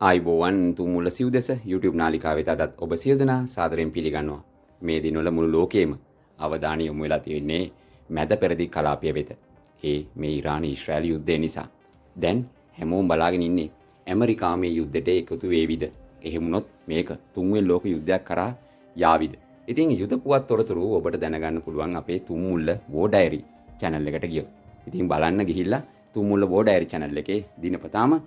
ආයිබෝවන් තුමුල්ල සිව්දෙස YouTube නාලිකාවෙත අදත් ඔබ සියලු දෙනා සාදරයෙන් පිළිගන්නවා. මේ දිනවල මුළු ලෝකෙම අවධානය යොමු වෙලා තියෙන්නේ මැද පෙරදිග කලාපය වෙත. මේ ඉරාන ඊශ්‍රායල් යුද්ධය නිසා. දැන් හැමෝම බලාගෙන ඉන්නේ ඇමරිකාව මේ යුද්ධයට එකතු වේවිද? එහෙම වුණොත් මේක තුන්වෙනි ලෝක යුද්ධයක් කරා යාවිද? ඉතින් යුද පුවත් තොරතුරු ඔබට දැනගන්න පුළුවන් අපේ තුමුල්ල වෝ ඩයරි channel එකට ගියොත්. ඉතින් බලන්න ගිහිල්ලා තුමුල්ල වෝ ඩයරි channel එකේ දිනපතාම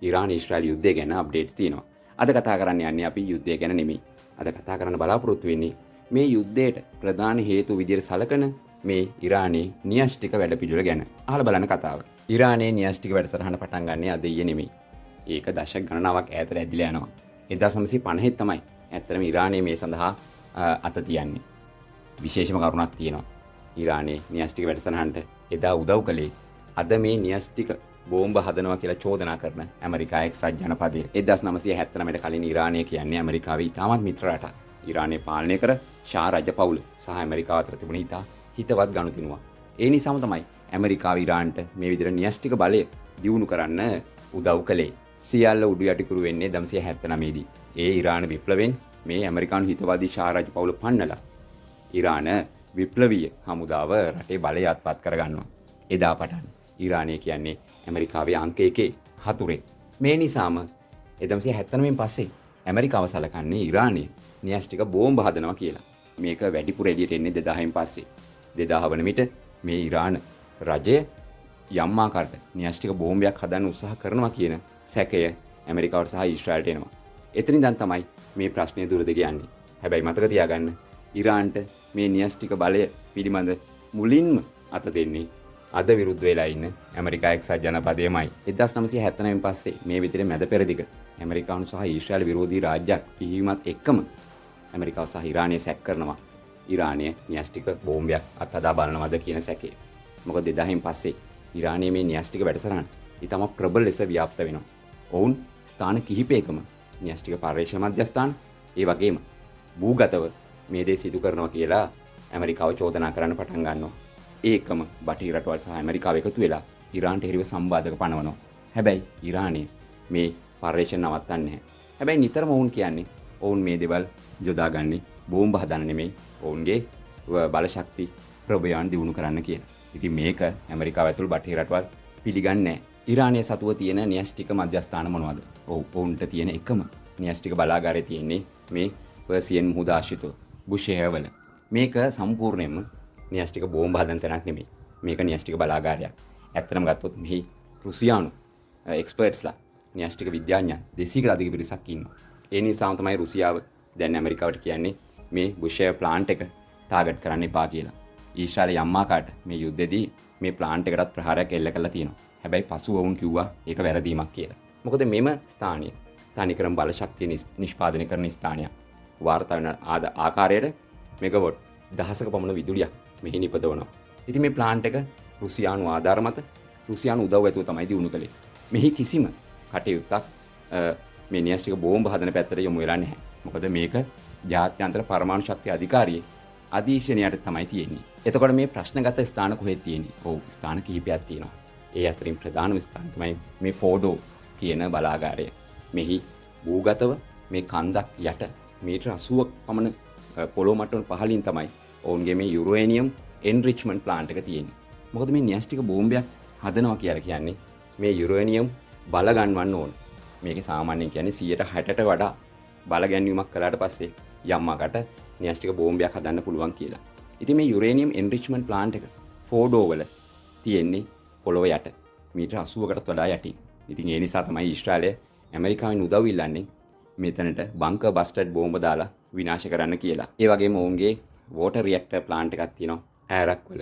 ඉරාන ඊශ්‍රායල් යුද්ධය ගැන අප්ඩේට්ස් තියෙනවා. අද කතා කරන්න යන්නේ අපි යුද්ධය ගැන නෙමෙයි. අද කතා කරන්න බලාපොරොත්තු වෙන්නේ මේ යුද්ධයට ප්‍රධාන හේතු විදිහට සලකන මේ ඉරානයේ න්‍යෂ්ටික වැඩපිළිවෙල ගැන. අහලා බලන්න කතාව. ඉරානයේ න්‍යෂ්ටික වැඩසටහන පටන් ගන්නේ අද ඊයේ නෙමෙයි. ඒක දශක ගණනාවක් ඈතට ඇදිලා යනවා. 1950 තමයි ඇත්තටම ඉරානයේ මේ සඳහා අත තියන්නේ. විශේෂම කරුණක් තියෙනවා. ඉරානයේ න්‍යෂ්ටික වැඩසටහනට එදා උදව් කළේ අද මේ න්‍යෂ්ටික බෝම්බ හදනවා කියලා චෝදනා කරන ඇමරිකා එක්සත් ජනපදය. 1979ට කලින් ඉරානය කියන්නේ ඇමරිකාවේ ඉතාමත් මිත්‍ර රටක්. ඉරානය පාලනය කර ෂා රජපෞල සහ ඇමරිකාව අතර තිබුණ හිතවත් ගනුදෙනුවක්. ඒ නිසාම තමයි ඇමරිකාව ඉරානට මේ විදිහට න්‍යෂ්ටික බලය දියුණු කරන්න උදව් කළේ. සියල්ල උඩු යටිකුරු වෙන්නේ 1979 දී. ඒ ඉරාන විප්ලවයෙන් මේ ඇමරිකානු හිතවාදී ෂා රජපෞල පන්නලා ඉරාන විප්ලවීය හමුදාව රටේ බලය අත්පත් කරගන්නවා. එදා පටන් ඉරානය කියන්නේ ඇමරිකාවේ අංක 1 හතුරෙක්. මේ නිසාම 1979න් පස්සේ ඇමරිකාව සලකන්නේ ඉරානය න්‍යෂ්ටික බෝම්බ හදනවා කියලා. මේක වැඩිපුර එළියට එන්නේ 2000න් පස්සේ. 2000 වන විට මේ ඉරාන රජය යම් ආකාරයකට න්‍යෂ්ටික බෝම්බයක් හදන්න උත්සාහ කරනවා කියන සැකය ඇමරිකාවට සහ ඊශ්‍රායලට එනවා. එතනින් දැන් තමයි මේ ප්‍රශ්නේ දුරද යන්නේ. හැබැයි මතක තියාගන්න ඉරාන්ට මේ න්‍යෂ්ටික බලය පිළිබඳ මුලින්ම අත දෙන්නේ අද විරුද්ධ වෙලා ඉන්න ඇමරිකා එක්සත් ජනපදයමයි. 1979න් පස්සේ මේ විදිහට මැද පෙරදිග ඇමරිකානු සහ ඊශ්‍රායල් විරෝධී රාජ්‍යයක් පිහිවීමත් එක්කම ඇමරිකාව සහ ඉරානය සැක කරනවා. ඉරානය න්‍යෂ්ටික බෝම්බයක් අත්හදා බලනවද කියන සැකේ. මොකද 2000න් පස්සේ ඉරානයේ මේ න්‍යෂ්ටික වැඩසටහන ඊටම ප්‍රබල ලෙස ව්‍යාප්ත වෙනවා. ඔවුන් ස්ථාන කිහිපයකම න්‍යෂ්ටික පර්යේෂණ මධ්‍යස්ථාන ඒ වගේම භූගතව මේ දේ සිදු කරනවා කියලා ඇමරිකාව චෝදනා කරන්න පටන් ගන්නවා. ඒකම බටහිර රටවල් සහ ඇමරිකාව එකතු වෙලා ඉරාන්ට එරෙහිව සම්බාධක පනවනවා. හැබැයි ඉරානය මේ පර්යේෂණ නවත්තන්නේ නැහැ. හැබැයි නිතරම ඔවුන් කියන්නේ ඔවුන් මේ දේවල් යොදාගන්නේ බෝම්බ හදන්න නෙමෙයි ඔවුන්ගේ බලශක්ති ප්‍රබයන් දියුණු කරන්න කියලා. ඉතින් මේක ඇමරිකාව ඇතුළු බටහිර රටවල් පිළිගන්නේ නැහැ. ඉරානයේ සතුව තියෙන න්‍යෂ්ටික මධ්‍යස්ථාන මොනවද? ඔවුන්ට තියෙන එකම න්‍යෂ්ටික බලාගාරය තියෙන්නේ මේ පර්සියන් මුහුද ආශ්‍රිතව බුෂෙහර් වල. මේක සම්පූර්ණයෙන්ම න්‍යෂ්ටික බෝම්බ හදන තැනක් නෙමෙයි. මේක න්‍යෂ්ටික බලාගාරයක්. ඇත්තටම ගත්තොත් මෙහි රුසියානු එක්ස්පර්ට්ස්ලා න්‍යෂ්ටික විද්‍යාඥයන් 200කට අධික පිරිසක් ඉන්නවා. ඒ නිසාම තමයි රුසියාව දැන් ඇමරිකාවට කියන්නේ මේ බුෂෙහර් ප්ලාන්ට් එක ටාගට් කරන්න එපා කියලා. ඊශ්‍රායල යම්මාකාට මේ යුද්ධෙදී මේ ප්ලාන්ට් එකටත් ප්‍රහාරයක් එල්ල කළා තියෙනවා. හැබැයි පසුව වුන් කිව්වා ඒක වැරදීමක් කියලා. මොකද මෙම ස්ථානය තනිකරම බල ශක්තිය නිෂ්පාදනය කරන ස්ථානයක්. වාර්තා වෙන ආකාරයට මෙගවොට් දහසක පමණ විදුලියක් මෙහි නිපදවනවා. ඉතින් මේ ප්ලාන්ට් එක රුසියානු ආධාර මත රුසියානු උදව් ඇතුව තමයි දියුණු කළේ. මෙහි කිසිම කටයුත්තක් මේ න්‍යෂ්ටික බෝම්බ හදන පැත්තට යොමු වෙලා නැහැ. මොකද මේක ජාත්‍යන්තර පරමාණු ශක්ති අධිකාරියේ අධීක්ෂණයට තමයි තියෙන්නේ. එතකොට මේ ප්‍රශ්නගත ස්ථාන කොහෙද තියෙන්නේ? ඔව් ස්ථාන කිහිපයක් තියෙනවා. ඒ අතරින් ප්‍රධානම ස්ථාන තමයි මේ ෆෝඩෝ කියන බලාගාරය. මෙහි භූගතව මේ කන්දක් යට මීටර් 80ක් පමණ පොළොව මට්ටම පහළින් තමයි ඔවුන්ගේ මේ යුරේනියම් එන්රිච්මන්ට් ප්ලාන්ට් එක තියෙන්නේ. මොකද මේ න්‍යෂ්ටික බෝම්බයක් හදනවා කියලා කියන්නේ මේ යුරේනියම් බල ගන්නවන්න ඕන. මේකේ සාමාන්‍යයෙන් කියන්නේ 160ට වඩා බල ගැන්වීමක් කළාට පස්සේ යම්මාකට න්‍යෂ්ටික බෝම්බයක් හදන්න පුළුවන් කියලා. ඉතින් මේ යුරේනියම් එන්රිච්මන්ට් ප්ලාන්ට් එක ෆෝඩෝ වල තියෙන්නේ පොළොව යට මීටර් 80කටත් වඩා යටින්. ඉතින් ඒ නිසා තමයි ඊශ්‍රායලය ඇමරිකාවෙන් උදව් ඉල්ලන්නේ මෙතනට බංකර් බස්ටඩ් බෝම්බ දාලා විනාශ කරන්න කියලා. ඒ වගේම ඔවුන්ගේ වෝටර් රියැක්ටර් ප්ලාන්ට් එකක් තියෙනවා ඇරක් වල.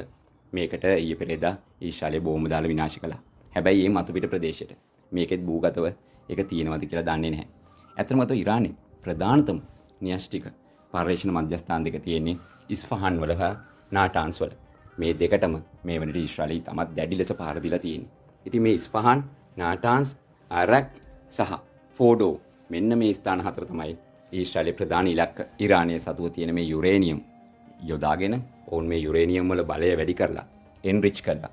මේකට ඊයේ පෙරේදා ඊශ්‍රායලය බෝම්බ දාලා විනාශ කළා. හැබැයි මේ මතුපිට ප්‍රදේශයට මේකෙත් භූගතව ඒක තියෙනවද කියලා දන්නේ නැහැ. ඇත්තටම අත ඉරානයේ ප්‍රධානතම න්‍යෂ්ටික පර්යේෂණ මධ්‍යස්ථාන දෙක තියෙන්නේ ඉස්ෆහාන් වල හා නාටාන්ස් වල. මේ දෙකටම මේ වෙනට ඊශ්‍රායලය තමත් දැඩි ලෙස පහර දීලා තියෙන්නේ. ඉතින් මේ ඉස්ෆහාන්, නාටාන්ස්, අරක් සහ ෆෝඩෝ මෙන්න මේ ස්ථාන හතර තමයි ඊශ්‍රායලයේ ප්‍රධාන ඉලක්ක. ඉරානයේ සතුව තියෙන මේ යුරේනියම් යොදාගෙන ඔවුන් මේ යුරේනියම් වල බලය වැඩි කරලා එන්රිච් කරලා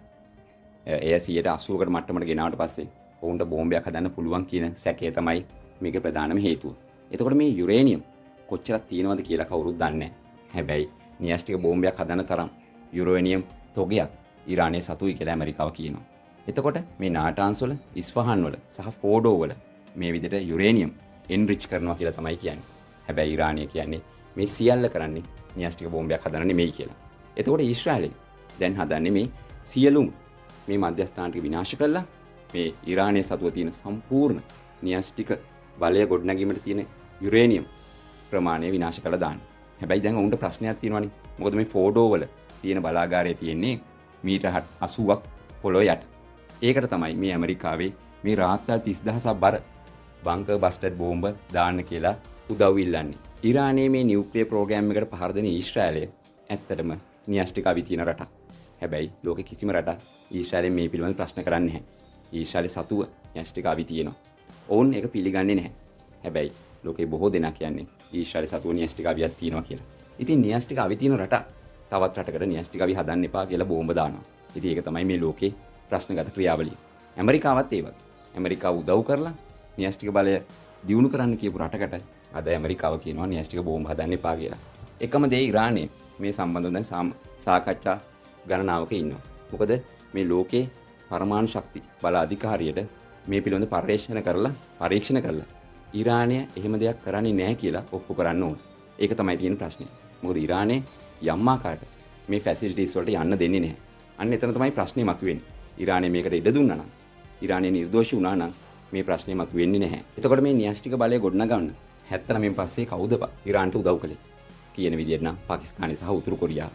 එය 180කට මට්ටමට ගෙනාවට පස්සේ ඔවුන්ට බෝම්බයක් හදන්න පුළුවන් කියන සැකය තමයි මේක ප්‍රධානම හේතුව. එතකොට මේ යුරේනියම් කොච්චරක් තියෙනවද කියලා කවුරුත් දන්නේ නැහැ. හැබැයි නියස්ටික බෝම්බයක් හදන තරම් යුරේනියම් තොගයක් ඊරානයේ සතුයි කියලා ඇමරිකාව කියනවා. එතකොට මේ නාටාන්ස් වල, ඉස්ෆහාන් වල සහ ෆෝඩෝ වල මේ විදිහට යුරේනියම් එන්රිච් කරනවා කියලා තමයි කියන්නේ. හැබැයි ඊරානය කියන්නේ මේ සියල්ල කරන්නේ නියස්ටික බෝම්බයක් හදන්න නෙමෙයි කියලා. එතකොට ඊශ්‍රායලය දැන් හදන්නේ මේ සියලුම මේ මධ්‍යස්ථාන ටික විනාශ කළා මේ ඊරානයේ සතුව තියෙන සම්පූර්ණ නියස්ටික බලය ගොඩනැගීමට තියෙන යුරේනියම් ප්‍රමාණය විනාශ කළා දාන්න. හැබැයි දැන් උන්ට ප්‍රශ්නයක් තියෙනවානේ. මොකද මේ ෆෝඩෝ වල තියෙන බලාගාරය තියෙන්නේ මීටර් 80ක් පොළොව යට. ඒකට තමයි මේ ඇමරිකාවේ මේ රාත්‍රී 30000ක් බර බංකර් බස්ටඩ් බෝම්බ දාන්න කියලා උදව් ඉල්ලන්නේ. ඊරානයේ මේ නියුක්ලියර් ප්‍රෝග්‍රෑම් එකට පහර දෙන ඊශ්‍රායලය ඇත්තටම නියස්ටික අවි තියෙන රටක්. හැබැයි ලෝකේ කිසිම රටක් ඊශ්‍රායලෙන් මේ පිළිබඳව ප්‍රශ්න කරන්නේ නැහැ. ඊශ්‍රායලේ සතුව නියස්ටික අවි තියෙනවා. ඔවුන් ඒක පිළිගන්නේ නැහැ. හැබැයි ලෝකේ බොහෝ දෙනා කියන්නේ ඊශ්‍රායලේ සතුව නියස්ටික අවියක් තියෙනවා කියලා. ඉතින් නියස්ටික අවි තියෙන රට තවත් රටකට නියස්ටික අවි හදන්න එපා කියලා බෝම්බ දානවා. ඉතින් ඒක තමයි මේ ලෝකේ ප්‍රශ්නගත ක්‍රියාවලිය. ඇමරිකාවත් ඒ වගේ. ඇමරිකාව උදව් කරලා නියස්ටික බලය දියුණු කරන්න කියපු රටකට අද ඇමරිකාව කියනවා නියස්ටික බෝම්බ හදන්න එපා කියලා. එකම දේ ඊරානයේ මේ සම්බන්ධව දැන් සාකච්ඡා ගණනාවක ඉන්නවා. මොකද මේ ලෝකේ පරමාණු ශක්ති බල අධිකාරියට මේ පිළිබඳ පරීක්ෂණ කරලා ඊරානය එහෙම දෙයක් කරන්නේ නැහැ කියලා ඔප්පු කරන්න ඕන. ඒක තමයි තියෙන ප්‍රශ්නේ. මොකද ඊරානයේ යම් ආකාරයකට මේ ෆැසිලිටිස් වලට යන්න දෙන්නේ නැහැ. අන්න එතන තමයි ප්‍රශ්නේ මතුවෙන්නේ. ඊරානය මේකට ඉඩ දුන්නා නම්, ඊරානය නිර්දෝෂී වුණා නම් මේ ප්‍රශ්නේ මතුවෙන්නේ නැහැ. එතකොට මේ න්‍යෂ්ටික බලය ගොඩනගන්න 79න් පස්සේ කවුද ඊරාන්ට උදව් කළේ කියන විදිහට නම් පාකිස්තානය සහ උතුරු කොරියාව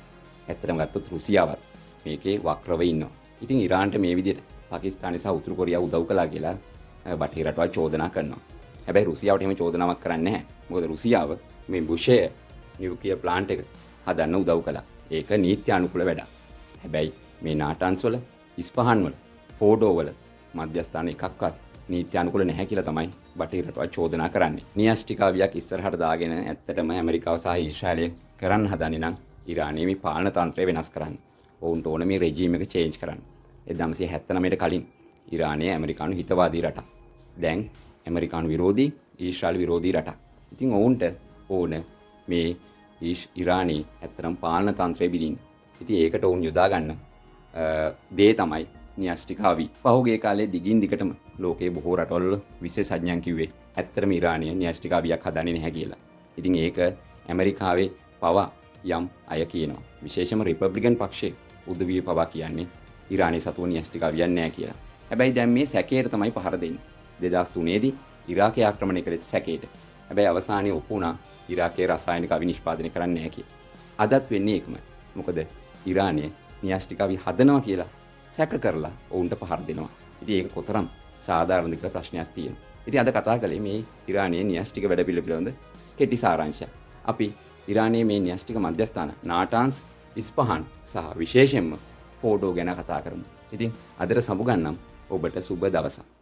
ඇත්තටම ගත්තොත් රුසියාවත් මේකේ වක්‍රව ඉන්නවා. ඉතින් ඊරාන්ට මේ විදිහට පාකිස්තානය සහ උතුරු කොරියාව උදව් කළා කියලා බටහිර රටවල් චෝදනා කරනවා. හැබැයි රුසියාවට එහෙම චෝදනාවක් කරන්නේ නැහැ. මොකද රුසියාව මේ බුෂය නියුක්ලියර් ප්ලාන්ට් එක හදන්න උදව් කළා. ඒක නීත්‍යානුකූල වැඩක්. හැබැයි මේ නාටාන්ස් වල, ඉස්ෆහාන් වල, ෆෝඩෝ වල මධ්‍යස්ථාන එකක්වත් නීත්‍යානුකූල නැහැ කියලා තමයි බටහිර රටවල් චෝදනා කරන්නේ. න්‍යෂ්ටික අවියක් ඉස්සරහට දාගෙන ඇත්තටම ඇමරිකාව සහ ඊශ්‍රායලය කරන්න හදන්නේ නම් ඊරානයේ මේ පාලන තන්ත්‍රය වෙනස් කරන්න. ඔවුන්ට ඕන මේ රෙජීම් එක චේන්ජ් කරන්න. 1979ට කලින් ඊරානය ඇමරිකානු හිතවාදී රටක්. දැන් ඇමරිකානු විරෝධී, ඊශ්‍රායල් විරෝධී රටක්. ඉතින් ඔවුන්ට ඕන මේ ඊරානයේ ඇත්තටම පාලන තන්ත්‍රය බිඳින්න. ඉතින් ඒකට ඔවුන් යොදා ගන්න දේ තමයි න්‍යෂ්ටික අවි. පහුගිය කාලේ දිගින් දිගටම ලෝකයේ බොහෝ රටවල විශේෂඥයන් කිව්වේ ඇත්තටම ඊරානය න්‍යෂ්ටික අවියක් හදන්නේ නැහැ කියලා. ඉතින් ඒක ඇමරිකාවේ පවා යම් අය කියනවා. විශේෂම රිපබ්ලිකන් පක්ෂයේ උදවිය පවා කියන්නේ ඊරානයේ සතුව න්‍යෂ්ටික අවියක් නැහැ කියලා. හැබැයි දැන් මේ සැකයට තමයි පහර දෙන්නේ. 2003 දී ඉරාකය ආක්‍රමණය කළේ සැකයට. හැබැයි අවසානයේ ඔප්පු වුණා ඉරාකයේ රසායනික අවි නිෂ්පාදනය කරන්නේ නැහැ කියලා. අදත් වෙන්නේ ඒකමයි. මොකද ඊරානය න්‍යෂ්ටික අවි හදනවා කියලා සැක කරලා ඔවුන්ට පහර දෙනවා. ඉතින් ඒක කොතරම් සාධාරණද කියලා ප්‍රශ්නයක් තියෙනවා. ඉතින් අද කතා කළේ මේ ඊරානයේ න්‍යෂ්ටික වැඩ පිළිවෙල කෙටි සාරාංශයක්. අපි ඊරානයේ මේ න්‍යෂ්ටික මධ්‍යස්ථාන නාටාන්ස්, ඉස්ෆහාන් සහ විශේෂයෙන්ම ෆෝඩෝ ගැන කතා කරමු. ඉතින් අදට සමුගන්නම් ඔබට සුබ දවසක්.